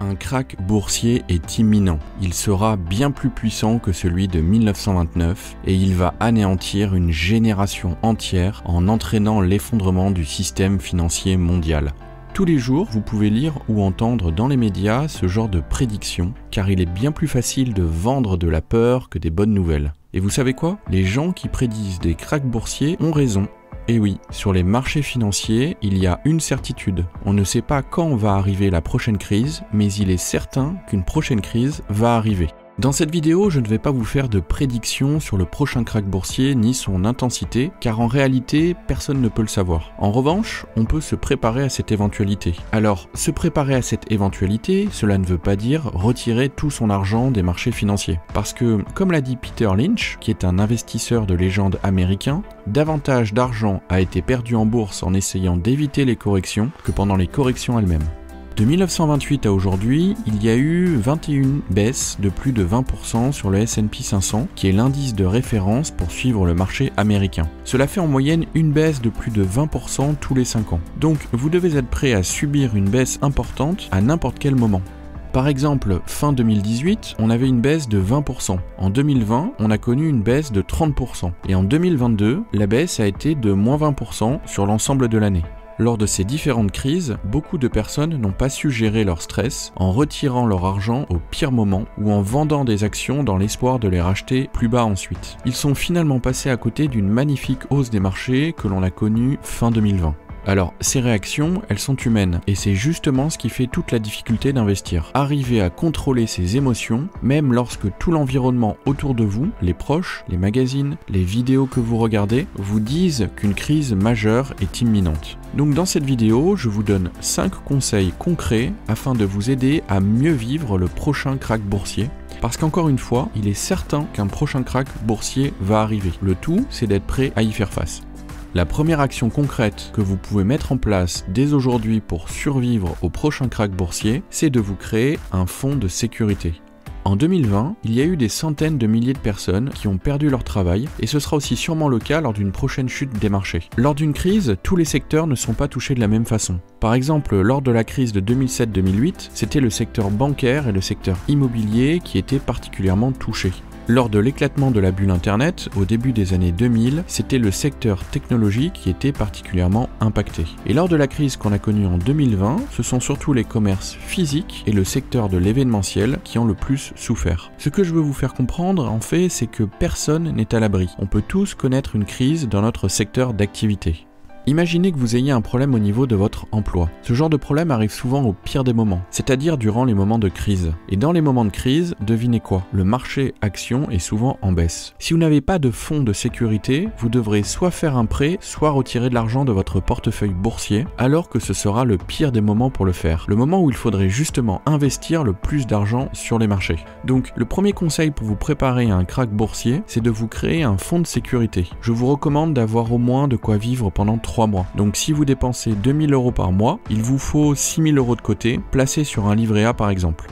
Un krach boursier est imminent. Il sera bien plus puissant que celui de 1929 et il va anéantir une génération entière en entraînant l'effondrement du système financier mondial. Tous les jours, vous pouvez lire ou entendre dans les médias ce genre de prédictions, car il est bien plus facile de vendre de la peur que des bonnes nouvelles. Et vous savez quoi? Les gens qui prédisent des krachs boursiers ont raison. Et oui, sur les marchés financiers, il y a une certitude. On ne sait pas quand va arriver la prochaine crise, mais il est certain qu'une prochaine crise va arriver. Dans cette vidéo, je ne vais pas vous faire de prédiction sur le prochain krach boursier ni son intensité, car en réalité, personne ne peut le savoir. En revanche, on peut se préparer à cette éventualité. Alors, se préparer à cette éventualité, cela ne veut pas dire retirer tout son argent des marchés financiers. Parce que, comme l'a dit Peter Lynch, qui est un investisseur de légende américain, davantage d'argent a été perdu en bourse en essayant d'éviter les corrections que pendant les corrections elles-mêmes. De 1928 à aujourd'hui, il y a eu 21 baisses de plus de 20% sur le S&P 500, qui est l'indice de référence pour suivre le marché américain. Cela fait en moyenne une baisse de plus de 20% tous les 5 ans. Donc vous devez être prêt à subir une baisse importante à n'importe quel moment. Par exemple, fin 2018, on avait une baisse de 20%. En 2020, on a connu une baisse de 30%. Et en 2022, la baisse a été de moins 20% sur l'ensemble de l'année. Lors de ces différentes crises, beaucoup de personnes n'ont pas su gérer leur stress en retirant leur argent au pire moment ou en vendant des actions dans l'espoir de les racheter plus bas ensuite. Ils sont finalement passés à côté d'une magnifique hausse des marchés que l'on a connue fin 2020. Alors, ces réactions, elles sont humaines, et c'est justement ce qui fait toute la difficulté d'investir. Arriver à contrôler ses émotions, même lorsque tout l'environnement autour de vous, les proches, les magazines, les vidéos que vous regardez, vous disent qu'une crise majeure est imminente. Donc dans cette vidéo, je vous donne 5 conseils concrets afin de vous aider à mieux vivre le prochain krach boursier. Parce qu'encore une fois, il est certain qu'un prochain krach boursier va arriver. Le tout, c'est d'être prêt à y faire face. La première action concrète que vous pouvez mettre en place dès aujourd'hui pour survivre au prochain krach boursier, c'est de vous créer un fonds de sécurité. En 2020, il y a eu des centaines de milliers de personnes qui ont perdu leur travail et ce sera aussi sûrement le cas lors d'une prochaine chute des marchés. Lors d'une crise, tous les secteurs ne sont pas touchés de la même façon. Par exemple, lors de la crise de 2007-2008, c'était le secteur bancaire et le secteur immobilier qui étaient particulièrement touchés. Lors de l'éclatement de la bulle Internet, au début des années 2000, c'était le secteur technologique qui était particulièrement impacté. Et lors de la crise qu'on a connue en 2020, ce sont surtout les commerces physiques et le secteur de l'événementiel qui ont le plus souffert. Ce que je veux vous faire comprendre, en fait, c'est que personne n'est à l'abri. On peut tous connaître une crise dans notre secteur d'activité. Imaginez que vous ayez un problème au niveau de votre emploi. Ce genre de problème arrive souvent au pire des moments, c'est-à-dire durant les moments de crise. Et dans les moments de crise, devinez quoi? Le marché action est souvent en baisse. Si vous n'avez pas de fonds de sécurité, vous devrez soit faire un prêt, soit retirer de l'argent de votre portefeuille boursier, alors que ce sera le pire des moments pour le faire. Le moment où il faudrait justement investir le plus d'argent sur les marchés. Donc, le premier conseil pour vous préparer à un krach boursier, c'est de vous créer un fonds de sécurité. Je vous recommande d'avoir au moins de quoi vivre pendant 3 mois. Donc si vous dépensez 2000 € par mois, il vous faut 6000 € de côté, placés sur un livret A par exemple.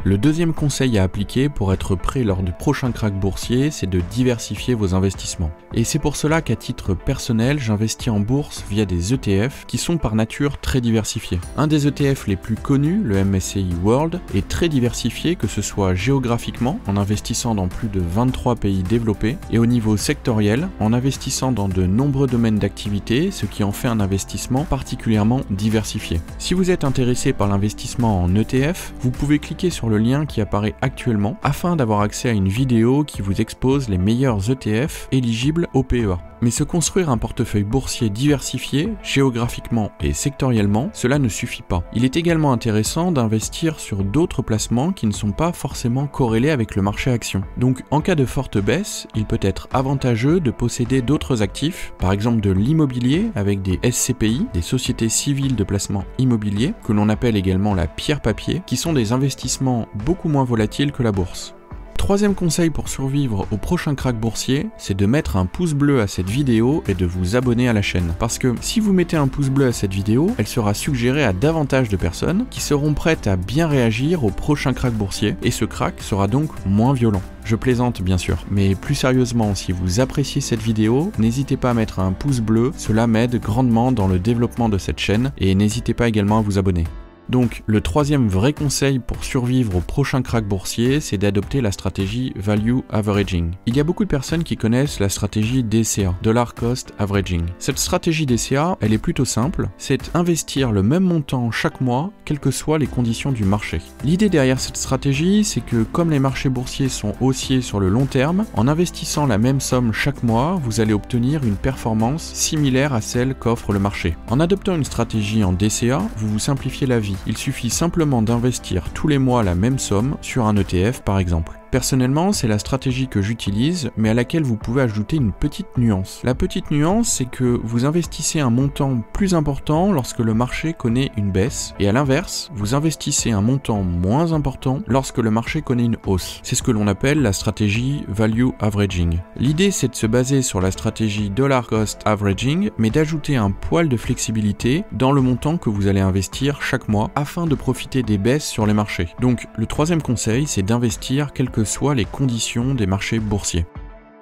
Le deuxième conseil à appliquer pour être prêt lors du prochain krach boursier, c'est de diversifier vos investissements. Et c'est pour cela qu'à titre personnel, j'investis en bourse via des ETF qui sont par nature très diversifiés. Un des ETF les plus connus, le MSCI World, est très diversifié, que ce soit géographiquement, en investissant dans plus de 23 pays développés, et au niveau sectoriel, en investissant dans de nombreux domaines d'activité, ce qui en fait un investissement particulièrement diversifié. Si vous êtes intéressé par l'investissement en ETF, vous pouvez cliquer sur le lien qui apparaît actuellement afin d'avoir accès à une vidéo qui vous expose les meilleurs ETF éligibles au PEA. Mais se construire un portefeuille boursier diversifié, géographiquement et sectoriellement, cela ne suffit pas. Il est également intéressant d'investir sur d'autres placements qui ne sont pas forcément corrélés avec le marché action. Donc en cas de forte baisse, il peut être avantageux de posséder d'autres actifs, par exemple de l'immobilier avec des SCPI, des sociétés civiles de placement immobilier, que l'on appelle également la pierre papier, qui sont des investissements beaucoup moins volatiles que la bourse. Troisième conseil pour survivre au prochain krach boursier, c'est de mettre un pouce bleu à cette vidéo et de vous abonner à la chaîne. Parce que si vous mettez un pouce bleu à cette vidéo, elle sera suggérée à davantage de personnes qui seront prêtes à bien réagir au prochain krach boursier et ce krach sera donc moins violent. Je plaisante bien sûr, mais plus sérieusement, si vous appréciez cette vidéo, n'hésitez pas à mettre un pouce bleu, cela m'aide grandement dans le développement de cette chaîne et n'hésitez pas également à vous abonner. Donc le troisième vrai conseil pour survivre au prochain crack boursier, c'est d'adopter la stratégie Value Averaging. Il y a beaucoup de personnes qui connaissent la stratégie DCA, Dollar Cost Averaging. Cette stratégie DCA, elle est plutôt simple, c'est investir le même montant chaque mois, quelles que soient les conditions du marché. L'idée derrière cette stratégie, c'est que comme les marchés boursiers sont haussiers sur le long terme, en investissant la même somme chaque mois, vous allez obtenir une performance similaire à celle qu'offre le marché. En adoptant une stratégie en DCA, vous vous simplifiez la vie. Il suffit simplement d'investir tous les mois la même somme sur un ETF par exemple. Personnellement, c'est la stratégie que j'utilise, mais à laquelle vous pouvez ajouter une petite nuance. La petite nuance, c'est que vous investissez un montant plus important lorsque le marché connaît une baisse, et à l'inverse, vous investissez un montant moins important lorsque le marché connaît une hausse. C'est ce que l'on appelle la stratégie Value Averaging. L'idée, c'est de se baser sur la stratégie Dollar Cost Averaging, mais d'ajouter un poil de flexibilité dans le montant que vous allez investir chaque mois afin de profiter des baisses sur les marchés. Donc, le troisième conseil, c'est d'investir quelles que soient les conditions des marchés boursiers.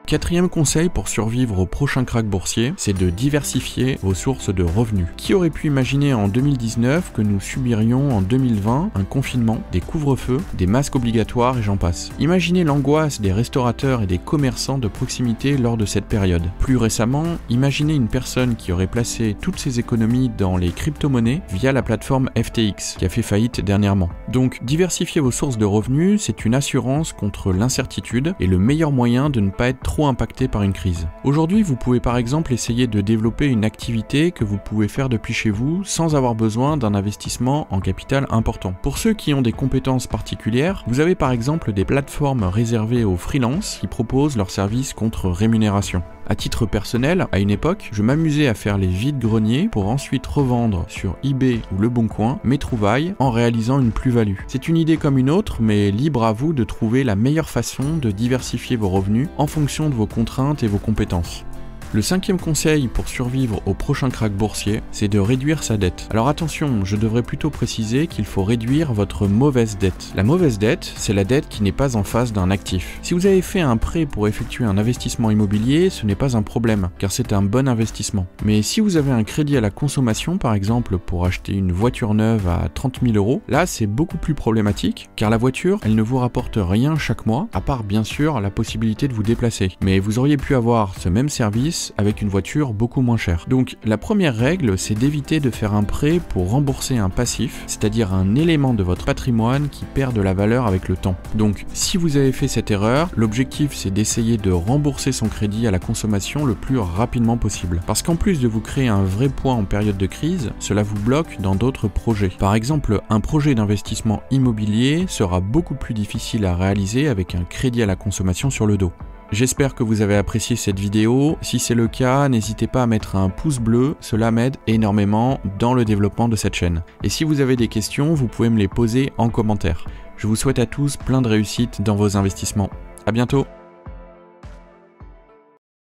Quatrième conseil pour survivre au prochain crack boursier, c'est de diversifier vos sources de revenus. Qui aurait pu imaginer en 2019 que nous subirions en 2020 un confinement, des couvre-feux, des masques obligatoires et j'en passe. Imaginez l'angoisse des restaurateurs et des commerçants de proximité lors de cette période. Plus récemment, imaginez une personne qui aurait placé toutes ses économies dans les crypto-monnaies via la plateforme FTX qui a fait faillite dernièrement. Donc diversifier vos sources de revenus, c'est une assurance contre l'incertitude et le meilleur moyen de ne pas être trop impacté par une crise. Aujourd'hui, vous pouvez par exemple essayer de développer une activité que vous pouvez faire depuis chez vous sans avoir besoin d'un investissement en capital important. Pour ceux qui ont des compétences particulières, vous avez par exemple des plateformes réservées aux freelances qui proposent leurs services contre rémunération. À titre personnel, à une époque, je m'amusais à faire les vides-greniers pour ensuite revendre sur eBay ou Le Bon Coin mes trouvailles en réalisant une plus-value. C'est une idée comme une autre, mais libre à vous de trouver la meilleure façon de diversifier vos revenus en fonction de vos contraintes et vos compétences. Le cinquième conseil pour survivre au prochain crack boursier, c'est de réduire sa dette. Alors attention, je devrais plutôt préciser qu'il faut réduire votre mauvaise dette. La mauvaise dette, c'est la dette qui n'est pas en face d'un actif. Si vous avez fait un prêt pour effectuer un investissement immobilier, ce n'est pas un problème, car c'est un bon investissement. Mais si vous avez un crédit à la consommation, par exemple pour acheter une voiture neuve à 30 000 €, là c'est beaucoup plus problématique, car la voiture, elle ne vous rapporte rien chaque mois, à part bien sûr la possibilité de vous déplacer. Mais vous auriez pu avoir ce même service avec une voiture beaucoup moins chère. Donc la première règle, c'est d'éviter de faire un prêt pour rembourser un passif, c'est-à-dire un élément de votre patrimoine qui perd de la valeur avec le temps. Donc si vous avez fait cette erreur, l'objectif c'est d'essayer de rembourser son crédit à la consommation le plus rapidement possible. Parce qu'en plus de vous créer un vrai poids en période de crise, cela vous bloque dans d'autres projets. Par exemple, un projet d'investissement immobilier sera beaucoup plus difficile à réaliser avec un crédit à la consommation sur le dos. J'espère que vous avez apprécié cette vidéo. Si c'est le cas, n'hésitez pas à mettre un pouce bleu, cela m'aide énormément dans le développement de cette chaîne. Et si vous avez des questions, vous pouvez me les poser en commentaire. Je vous souhaite à tous plein de réussite dans vos investissements. À bientôt!